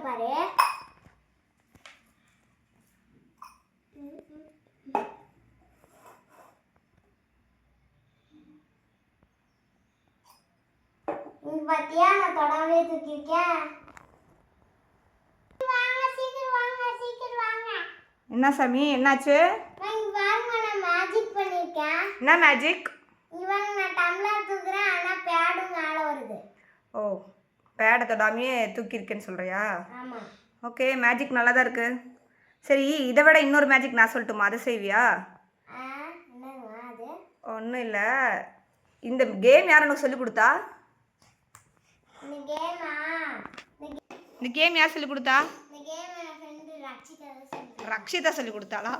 ஊத்துறேன் பாரு. இங்க பாத்தியா நான் தொடவே தூக்கிருக்கேன். வாங்க சீக்கிரம் வாங்க சீக்கிரம் வாங்க. என்ன சாமி என்னாச்சு? நான் வாங்க நான் மேஜிக் பண்ணிருக்கேன். என்ன மேஜிக்? இவன் நான் டம்ளர் தூக்குறேன் ஆனா பேடு மேல வருது. ஓ பேடை தொடாமையே தூக்கியிருக்கேன்னு சொல்கிறியா? ஆமா. ஓகே மேஜிக் நல்லா தான் இருக்குது. சரி இதை விட இன்னொரு மேஜிக் நான் சொல்லட்டுமா? அதை செய்வியா? என்னங்க அது? ஒன்றும் இல்லை, இந்த கேம் யார் எனக்கு சொல்லிக் கொடுத்தா? இந்த கேம் யார் சொல்லிக் கொடுத்தா? ரக்ஷிதா சொல்லிக் கொடுத்தாளா?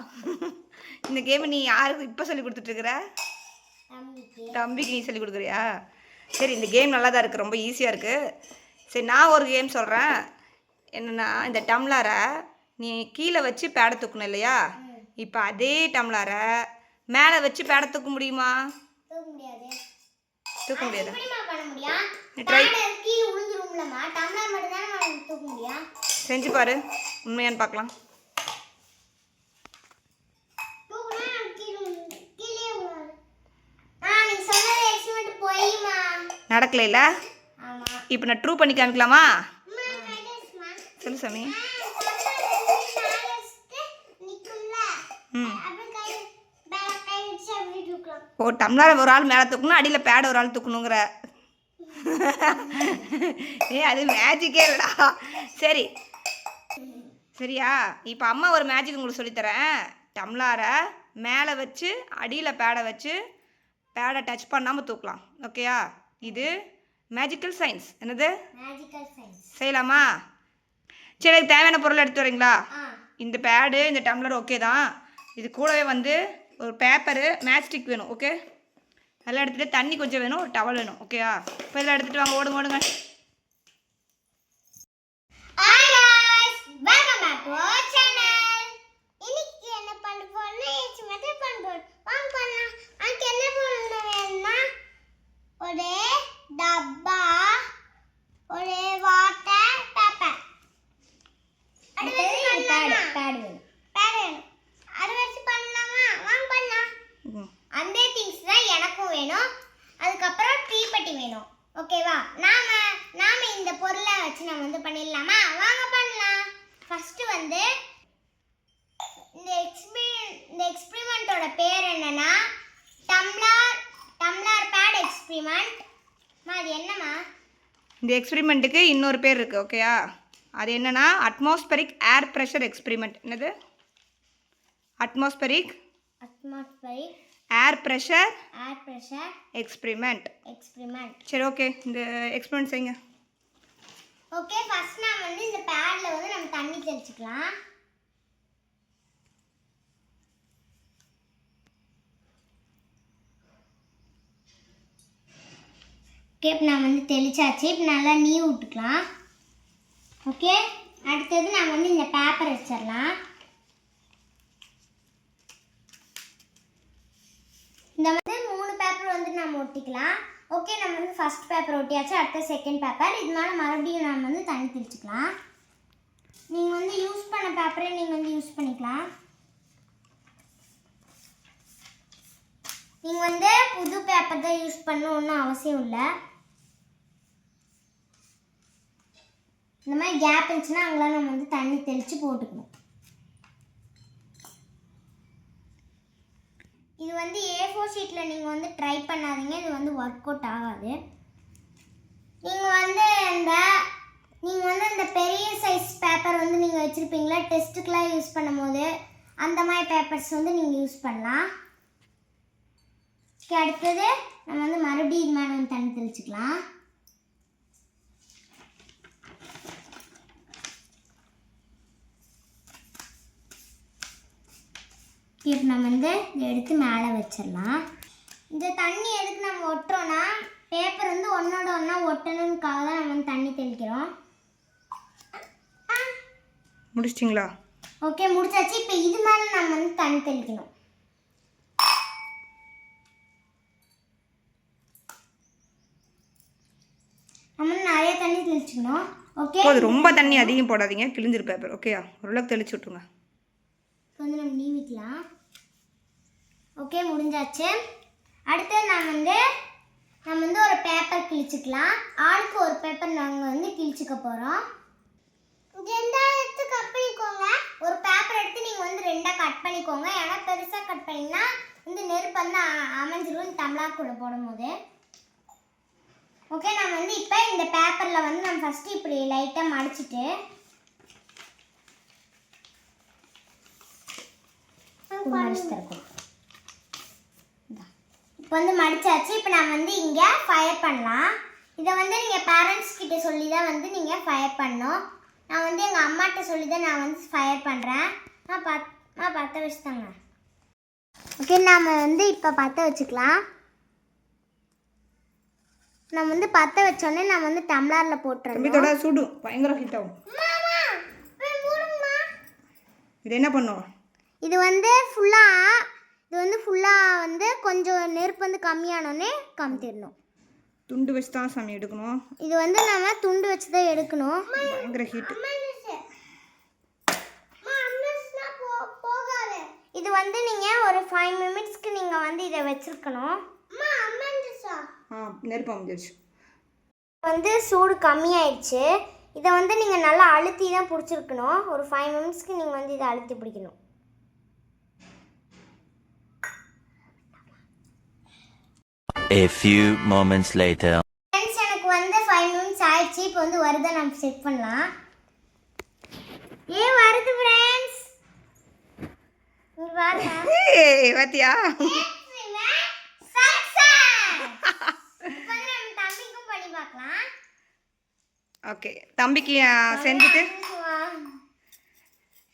இந்த கேம் நீ யாருக்கு இப்போ சொல்லிக் கொடுத்துட்ருக்குற? தம்பிக்கு நீ சொல்லிக் கொடுக்குறியா? சரி இந்த கேம் நல்லா தான் இருக்குது, ரொம்ப ஈஸியாக இருக்குது. சரி நான் ஒரு கேம் சொல்கிறேன். என்னென்னா இந்த டம்ளரை நீ கீழே வச்சு பேடை தூக்கணும் இல்லையா? இப்போ அதே டம்ளரை மேலே வச்சு பேடை தூக்க முடியுமா? தூக்க முடியாதா? ட்ரை செஞ்சு பாரு, உண்மையான்னு பார்க்கலாம். நடக்கல இல்லை? இப்போ நான் ட்ரூ பண்ணி காமிக்கலாமா? சொல்லு சாமி. ஓ டம்ளர் ஒரு ஆள் மேலே தூக்கணும், அடியில் பேடை ஒரு ஆள் தூக்கணுங்கிற. அது மேஜிக்கே இல்லைடா. சரி சரியா? இப்போ அம்மா ஒரு மேஜிக் உங்களுக்கு சொல்லித்தரேன். டம்ளரை மேலே வச்சு அடியில் பேடை வச்சு பேடை டச் பண்ணாமல் தூக்கலாம். ஓகேயா? இது மேஜிக்கல் சயின்ஸ். என்னது? செய்யலாமா? சரி எனக்கு தேவையான பொருள் எடுத்து வரீங்களா? இந்த பேடு இந்த டம்ளர் ஓகே தான். இது கூடவே வந்து ஒரு பேப்பரு மேட்ச்ஸ்டிக் வேணும். ஓகே அதெல்லாம் எடுத்துகிட்டு தண்ணி கொஞ்சம் வேணும், ஒரு டவல் வேணும். ஓகேயா? இப்போ இதெல்லாம் எடுத்துகிட்டு வாங்க, ஓடுங்க ஓடுங்க. அதுக்கப்புறம் தீப்பெட்டி வேணும். ஓகேவா? நாம இந்த பொருளை வச்சு நம்ம வந்து பண்ணிடலாமா? வாங்க பண்ணலாம். ஃபர்ஸ்ட் வந்து இந்த எக்ஸ்பெரிமெண்டோட பேர் என்னன்னா டம்ளர் பேட் எக்ஸ்பெரிமெண்ட். அது என்னமா? இந்த எக்ஸ்பெரிமெண்ட்டுக்கு இன்னொரு பேர் இருக்குது. ஓகேயா? அது என்னன்னா அட்மாஸ்பரிக் ஏர் ப்ரெஷர் எக்ஸ்பெரிமெண்ட். என்னது? அட்மாஸ்பரிக் ஏர் ப்ரெஷர் எக்ஸ்பெரிமெண்ட். சரி ஓகே இந்த எக்ஸ்பெரிமெண்ட் செய்யுங்க. ஓகே ஃபர்ஸ்ட் நாம வந்து இந்த பேட்ல வந்து நம்ம தண்ணி தெளிச்சுக்கலாம். ஓகே இப்போ நான் வந்து தெளிச்சாச்சு. இப்போ நல்லா நீர் விட்டுக்கலாம். ஓகே அடுத்தது நான் வந்து இந்த பேப்பர் வச்சிடலாம். இந்த வந்து 3 பேப்பர் வந்து நம்ம ஒட்டிக்கலாம். ஓகே நம்ம வந்து ஃபர்ஸ்ட் பேப்பர் ஒட்டியாச்சு. அடுத்த செகண்ட் பேப்பர். இது மேலே மறுபடியும் நம்ம வந்து தண்ணி தெளிச்சுக்கலாம். நீங்கள் வந்து யூஸ் பண்ண பேப்பரே நீங்கள் வந்து யூஸ் பண்ணிக்கலாம். நீங்கள் வந்து புது பேப்பர் தான் யூஸ் பண்ணணும், ஒன்றும் அவசியம் இல்லை. இந்த மாதிரி கேப் இருந்துச்சுன்னா அங்கெல்லாம் நம்ம வந்து தண்ணி தெளித்து போட்டுக்கணும். இது வந்து A4 ஷீட்டில் நீங்கள் வந்து ட்ரை பண்ணாதீங்க, இது வந்து ஒர்க் அவுட் ஆகாது. நீங்கள் வந்து இந்த பெரிய சைஸ் பேப்பர் வந்து நீங்கள் வச்சுருப்பீங்களா டெஸ்ட்டுக்கெலாம் யூஸ் பண்ணும் போது, அந்த மாதிரி பேப்பர்ஸ் வந்து நீங்கள் யூஸ் பண்ணலாம். அடுத்தது நம்ம வந்து மறுபடியும் இது மேலே வந்து தண்ணி தெளிச்சுக்கலாம். இப்போ நம்ம வந்து இதை எடுத்து மேலே வச்சிடலாம். இந்த தண்ணி எதுக்கு நம்ம ஒட்டுறோன்னா பேப்பர் வந்து ஒன்றோட ஒன்றா ஒட்டணுக்காக தான் நம்ம வந்து தண்ணி தெளிக்கிறோம். முடிச்சிட்டிங்களா? ஓகே முடிச்சாச்சு. இப்போ இது மேலே நம்ம வந்து தண்ணி தெளிக்கணும். நம்ம நிறைய தண்ணி தெளிச்சுக்கணும். ஓகே அது ரொம்ப தண்ணி அதிகம் போடாதீங்க, கிழிஞ்சிரு பேப்பர். ஓகேயா, ஓரளவுக்கு தெளிச்சு விட்ருங்க. இப்போ வந்து நம்ம நீவிக்கலாம். ஓகே, முடிஞ்சாச்சு. அடுத்து நம்ம வந்து ஒரு பேப்பர் கிழிச்சுக்கலாம். ஆளுக்கு ஒரு பேப்பர் நாங்கள் வந்து கிழிச்சுக்க போகிறோம். எடுத்து கட் பண்ணிக்கோங்க. ஒரு பேப்பர் எடுத்து நீங்கள் வந்து 2ஆக கட் பண்ணிக்கோங்க. ஏன்னா பெருசாக கட் பண்ணிங்கன்னா வந்து நெருப்பு வந்து அமைஞ்சிரும் டம்ளர் கூட போடும்போது. ஓகே, நம்ம வந்து இப்போ இந்த பேப்பரில் வந்து நம்ம ஃபஸ்ட்டு இப்படி லைட்டாக மடிச்சிட்டு மடிச்சிருக்கோம். இப்போ வந்து மடிச்சாச்சு. இப்போ நான் வந்து இங்கே ஃபயர் பண்ணலாம். இதை வந்து நீங்கள் பேரண்ட்ஸ் கிட்ட சொல்லி தான் வந்து நீங்கள் ஃபயர் பண்ணணும். நான் வந்து எங்கள் அம்மாட்ட சொல்லி தான் நான் வந்து ஃபயர் பண்ணுறேன். நான் பற்ற வச்சுட்டாங்க. ஓகே, நாம் வந்து இப்போ பற்ற வச்சுக்கலாம். நம்ம வந்து பற்ற வச்சோடனே நம்ம வந்து டம்ளரில் போட்டுறோம். சுடும், பயங்கர ஹீட் ஆகும். இது என்ன பண்ணும்? இது வந்து ஃபுல்லாக வந்து கொஞ்சம் நெருப்பு வந்து கம்மியானோடனே கம்மிட்டிடணும். துண்டு வச்சு தான் சாமி எடுக்கணும். இது வந்து நம்ம துண்டு வச்சு தான் எடுக்கணும். பயங்கர ஹீட். இது வந்து நீங்கள் ஒரு 5 மினிட்ஸ்க்கு நீங்கள் வந்து இதை வச்சுருக்கணும். நெருப்பு அமைஞ்சிருச்சு. வந்து சூடு கம்மியாயிடுச்சு. இதை வந்து நீங்கள் நல்லா அழுத்தி தான் பிடிச்சிருக்கணும். ஒரு 5 மினிட்ஸ்க்கு நீங்கள் வந்து இதை அழுத்தி பிடிக்கணும். A few moments later. Friends, எனக்கு வந்து 5 மினிட்ஸ் ஆயிடுச்சு. இப்போ வந்து வருதை நம்ம செக் பண்ணலாம். வருது ஃப்ரெண்ட்ஸ். நீ பாருங்க. ஏய் பாத்தியா? தம்பிக்கும் பண்ணி பார்க்கலாம். ஓகே, தம்பிக்கு செஞ்சுட்டு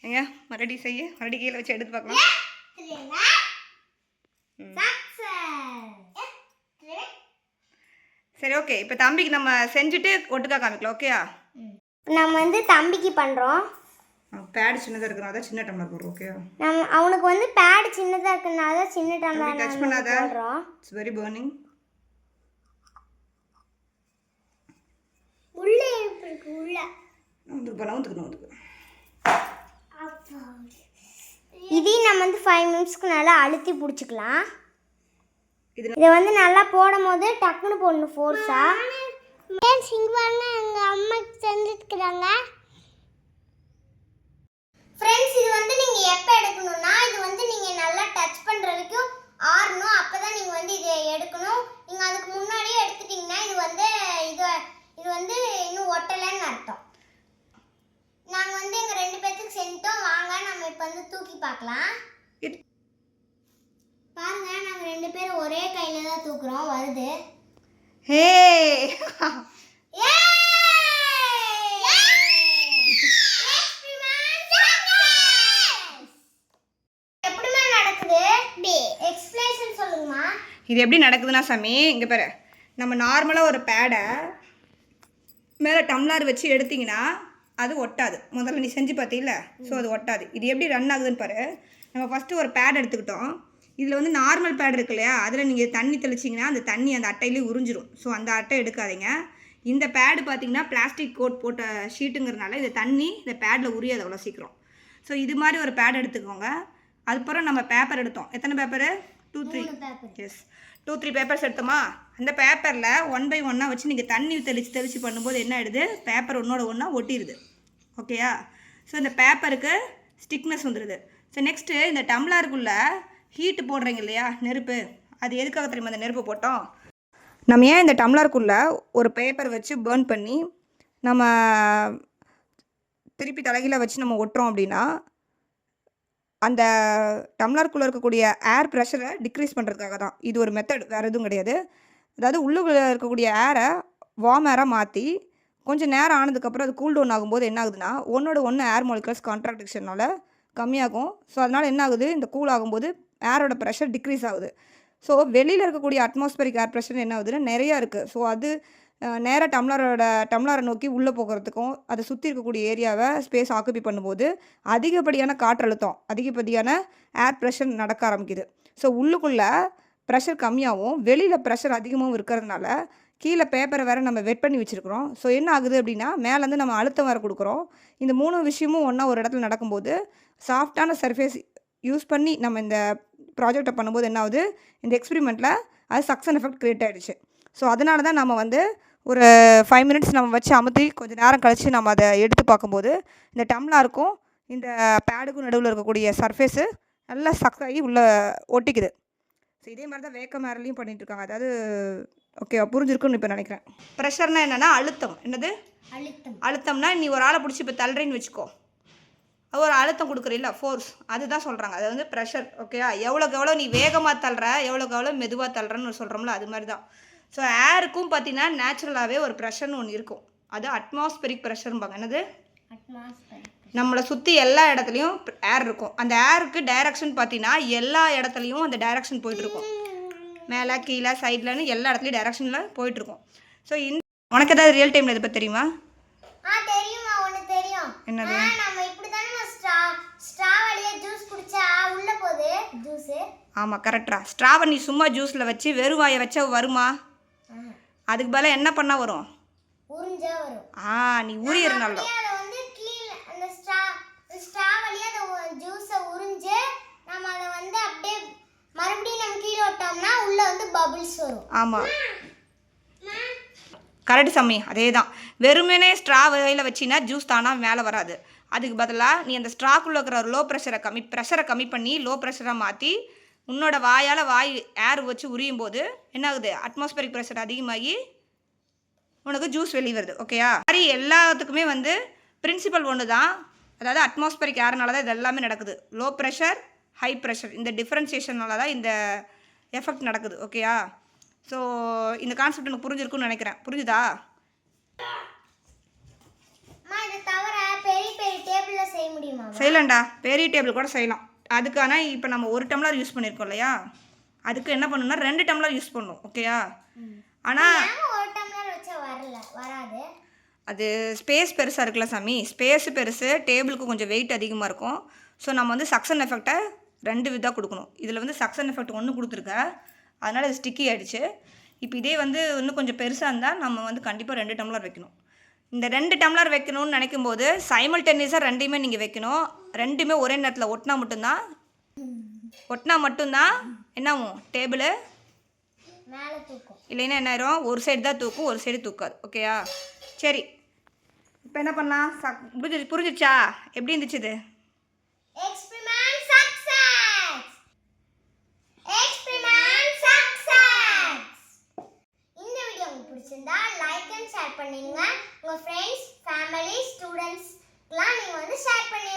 எங்க மறுபடியும் செய்ய, மறுபடியும் கீழே வச்சு எடுத்து பார்க்கலாம். சரி, ஓகே. இப்போ தம்பிக்கு நம்ம செஞ்சுட்டு ஒட்டுக்கா காமிக்கலாம். ஓகேயா? நம்ம வந்து தம்பிக்கு பண்ணுறோம். பேட் சின்னதாக இருக்கிறனால தான் சின்ன டம்ளர் போடுறோம். ஓகேயா? அவனுக்கு வந்து பேட் சின்னதாக இருக்கிறனால தான் சின்ன டம்ளர் டச் பண்ணாத. போடுறோம். It's very burning. உள்ளே இருக்கு, உள்ள நவுந்துக்கு. இதையும் நம்ம வந்து 5 மினிட்ஸ்க்கு நல்லா அழுத்தி பிடிச்சிக்கலாம். இதை வந்து நல்லா போடும் போது டக்குன்னு போடணும் ஃபோர்ஸா. எங்கள் அம்மா செஞ்சுருக்குறாங்க. ஃப்ரெண்ட்ஸ், இது வந்து நீங்கள் எப்போ எடுக்கணும்னா இது வந்து நீங்கள் நல்லா டச் பண்ணுற வரைக்கும் ஆறணும். அப்போ தான் நீங்கள் வந்து இதை எடுக்கணும். நீங்கள் அதுக்கு முன்னாடியே எடுத்துட்டிங்கன்னா இது வந்து இன்னும் ஒட்டலைன்னு அர்த்தம். நாங்கள் வந்து எங்கள் 2 பேர்த்துக்கு செஞ்சுட்டோம். வாங்க நம்ம இப்போ வந்து தூக்கி பார்க்கலாம். பாருங்க, நாங்கள் 2 பேரும் ஒரே கையில் தான் தூக்குறோம். வருது. ஹே, எப்படிமா நடக்குது? எக்ஸ்பிளேஷன் சொல்லுங்கம்மா. இது எப்படி நடக்குதுன்னா சாமி, இங்கே பாரு. நம்ம நார்மலாக ஒரு பேடை மேலே டம்ளர் வச்சு எடுத்திங்கன்னா அது ஒட்டாது. முதல்ல நீ செஞ்சு பார்த்தீங்கள, ஸோ அது ஒட்டாது. இது எப்படி ரன் ஆகுதுன்னு பாரு. நம்ம ஃபஸ்ட்டு ஒரு பேட் எடுத்துக்கிட்டோம். இதில் வந்து நார்மல் பேட் இருக்கு இல்லையா, அதில் நீங்கள் தண்ணி தெளிச்சிங்கன்னா அந்த தண்ணி அந்த அட்டையிலே உறிஞ்சிரும். ஸோ அந்த அட்டை எடுக்காதீங்க. இந்த பேடு பார்த்தீங்கன்னா பிளாஸ்டிக் கோட் போட்ட ஷீட்டுங்கிறதுனால இந்த தண்ணி இந்த பேடில் உரியாது அவ்வளோ சீக்கிரம். ஸோ இது மாதிரி ஒரு பேட் எடுத்துக்கோங்க. அதுக்கப்புறம் நம்ம பேப்பர் எடுத்தோம். எத்தனை பேப்பரு? 2-3. S, 2-3 papers எடுத்தோமா. அந்த பேப்பரில் 1 by 1 வச்சு நீங்கள் தண்ணி தெளித்து பண்ணும்போது என்ன ஆகிடுது, பேப்பர் ஒன்றோட ஒன்றா ஒட்டிடுது. ஓகேயா? ஸோ இந்த பேப்பருக்கு ஸ்டிக்னஸ் வந்துடுது. ஸோ நெக்ஸ்ட்டு இந்த டம்ளருக்குள்ளே ஹீட்டு போடுறீங்க இல்லையா, நெருப்பு, அது எதுக்காக தெரியுமா அந்த நெருப்பு போட்டோம்? நம்ம ஏன் இந்த டம்ளருக்குள்ளே ஒரு பேப்பர் வச்சு பேர்ன் பண்ணி நம்ம திருப்பி தலைகீழ வச்சு நம்ம ஒட்டுறோம் அப்படின்னா அந்த டம்ளருக்குள்ளே இருக்கக்கூடிய ஏர் ப்ரெஷரை டிக்ரீஸ் பண்ணுறதுக்காக தான். இது ஒரு மெத்தட், வேறு எதுவும் கிடையாது. அதாவது உள்ளுக்குள்ளே இருக்கக்கூடிய ஏரை வார்ம் ஏராக மாற்றி கொஞ்சம் நேரம் ஆனதுக்கப்புறம் அது கூல் டவுன் ஆகும்போது என்ன ஆகுதுன்னா ஒன்றோட ஒன்று ஏர் மாலிகுலர்ஸ் கான்ட்ராக்டிக்ஷனால் கம்மியாகும். ஸோ அதனால் என்ன ஆகுது, இந்த கூல் ஆகும்போது ஏரோட ப்ரெஷர் டிக்ரீஸ் ஆகுது. ஸோ வெளியில் இருக்கக்கூடிய அட்மாஸ்பரிக் ஏர் ப்ரெஷர் என்ன ஆகுதுன்னா நிறையா இருக்குது. ஸோ அது நேராக டம்ளரை நோக்கி உள்ளே போகிறதுக்கும் அதை சுற்றி இருக்கக்கூடிய ஏரியாவை ஸ்பேஸ் ஆக்குபை பண்ணும்போது அதிகப்படியான காற்றழுத்தம், அதிகப்படியான ஏர் ப்ரெஷர் நடக்க ஆரம்பிக்குது. ஸோ உள்ளுக்குள்ளே ப்ரெஷர் கம்மியாகவும் வெளியில் ப்ரெஷர் அதிகமாகவும் இருக்கிறதுனால கீழே பேப்பரை வேறு நம்ம வெட் பண்ணி வச்சுருக்குறோம். ஸோ என்ன ஆகுது அப்படின்னா மேலேருந்து நம்ம அழுத்தம் வேறு கொடுக்குறோம். இந்த 3 விஷயமும் ஒன்றா ஒரு இடத்துல நடக்கும்போது சாஃப்டான சர்ஃபேஸ் யூஸ் பண்ணி நம்ம இந்த ப்ராஜெக்டை பண்ணும்போது என்ன ஆகுது, இந்த எக்ஸ்பெரிமெண்ட்டில் அது சக்ஸன் எஃபெக்ட் க்ரியேட் ஆகிடுச்சு. ஸோ அதனால தான் நம்ம வந்து ஒரு 5 மினிட்ஸ் நம்ம வச்சு அமுத்தி கொஞ்சம் நேரம் கழித்து நம்ம அதை எடுத்து பார்க்கும்போது இந்த டம்ளாருக்கும் இந்த பேடுக்கும் நடுவில் இருக்கக்கூடிய சர்ஃபேஸு நல்லா சக்ஸ் ஆகி உள்ளே ஒட்டிக்குது. ஸோ இதே மாதிரி தான் வேக்க மேரலையும் பண்ணிகிட்ருக்காங்க. அதாவது ஓகே புரிஞ்சிருக்குன்னு இப்போ நினைக்கிறேன். ப்ரெஷர்னால் என்னென்னா அழுத்தம். என்னது அழுத்தம்னா நீ ஒரு ஆளை பிடிச்சி இப்போ தள்ளுறேன்னு வச்சுக்கோ, ஒரு அழுத்தம் கொடுக்குறீல்ல ஃபோர்ஸ், அதுதான் சொல்கிறாங்க. அது வந்து ப்ரெஷர். ஓகேயா? எவ்வளோக்கு எவ்வளோ நீ வேகமாக தள்ளுற எவ்வளோக்கு எவ்வளோ மெதுவாக தள்ளுறன்னு சொல்கிறோம்ல, அது மாதிரி தான். ஸோ ஏருக்கும் பார்த்தீங்கன்னா நேச்சுரலாகவே ஒரு ப்ரெஷர்னு ஒன்று இருக்கும். அது அட்மாஸ்பெரிக் ப்ரெஷர்ம்பாங்க. என்னது? நம்மளை சுற்றி எல்லா இடத்துலையும் ஏர் இருக்கும். அந்த ஏருக்கு டைரக்ஷன் பார்த்தீங்கன்னா எல்லா இடத்துலையும் அந்த டைரக்ஷன் போயிட்டுருக்கும். மேலே கீழே சைட்லன்னு எல்லா இடத்துலையும் டைரக்ஷனில் போயிட்டுருக்கும். ஸோ இந்த உனக்கு ஏதாவது ரியல் டைமில் இதை பற்றி தெரியுமா? என்னது? ஆமாம், கரெக்டா. ஸ்ட்ராவை நீ சும்மா ஜூஸில் வச்சு வெறும் வாயை வச்சா வருமா? அதுக்கு பதிலாக என்ன பண்ணால் வரும்? நீ உரியறனால ஆமாம், கரெக்டு சாமி. அதே தான். வெறுமனே ஸ்ட்ரா வகையில் வச்சின்னா ஜூஸ் தானாக மேலே வராது. அதுக்கு பதிலாக நீ அந்த ஸ்ட்ராக்குள்ளே இருக்கிற லோ ப்ரெஷரை கம்மி பண்ணி லோ ப்ரெஷராக மாற்றி உன்னோட வாயால் ஏர் வச்சு உரியும் போது என்ன ஆகுது, அட்மாஸ்பரிக் ப்ரெஷர் அதிகமாகி உனக்கு ஜூஸ் வெளியே வருது. ஓகேயா? மாதிரி எல்லாத்துக்குமே வந்து பிரின்சிபல் ஒன்று தான். அதாவது அட்மாஸ்பரிக் ஏர்னால தான் இது எல்லாமே நடக்குது. லோ ப்ரெஷர் ஹை ப்ரெஷர் இந்த டிஃப்ரென்சியேஷனால தான் இந்த எஃபெக்ட் நடக்குது. ஓகேயா? ஸோ இந்த கான்செப்ட் எனக்கு புரிஞ்சிருக்குன்னு நினைக்கிறேன். புரிஞ்சுதா? செய்யலாம்டா, பெரிய டேபிள் கூட செய்யலாம். அதுக்கான இப்போ நம்ம 1 டம்ளர் யூஸ் பண்ணியிருக்கோம் இல்லையா, அதுக்கு என்ன பண்ணணும்னா 2 டம்ளர் யூஸ் பண்ணணும். ஓகேயா? ஆனால் அது ஸ்பேஸ் பெருசாக இருக்குல்ல சாமி, ஸ்பேஸு பெருசு, டேபிளுக்கு கொஞ்சம் வெயிட் அதிகமாக இருக்கும். ஸோ நம்ம வந்து சக்ஸன் எஃபெக்டை 2 விதமாக கொடுக்கணும். இதில் வந்து சக்ஸன் எஃபெக்ட் 1 கொடுத்துருக்க, அதனால் இது ஸ்டிக்கி ஆகிடுச்சு. இப்போ இதே வந்து இன்னும் கொஞ்சம் பெருசாக இருந்தால் நம்ம வந்து கண்டிப்பாக 2 டம்ளர் வைக்கணும். இந்த 2 டம்ளர் வைக்கணும்னு நினைக்கும் போது சைமல்டேனியஸாக 2மே நீங்கள் வைக்கணும். 2மே ஒரே நேரத்தில் ஒட்டினா மட்டும்தான் என்ன ஆகும், டேபிள் இல்லைன்னா என்ன ஆயிரும், ஒரு சைடு தான் தூக்கும், ஒரு சைடு தூக்காது. ஓகேயா? சரி, இப்போ என்ன பண்ணலாம்? புரிஞ்சிச்சா? எப்படி இருந்துச்சு இது? லைக் அண்ட் ஷேர் பண்ணுங்க. உங்க ஃப்ரெண்ட்ஸ், ஃபேமிலி, ஸ்டூடண்ட்ஸ்க்குலாம் நீங்க வந்து ஷேர் பண்ணி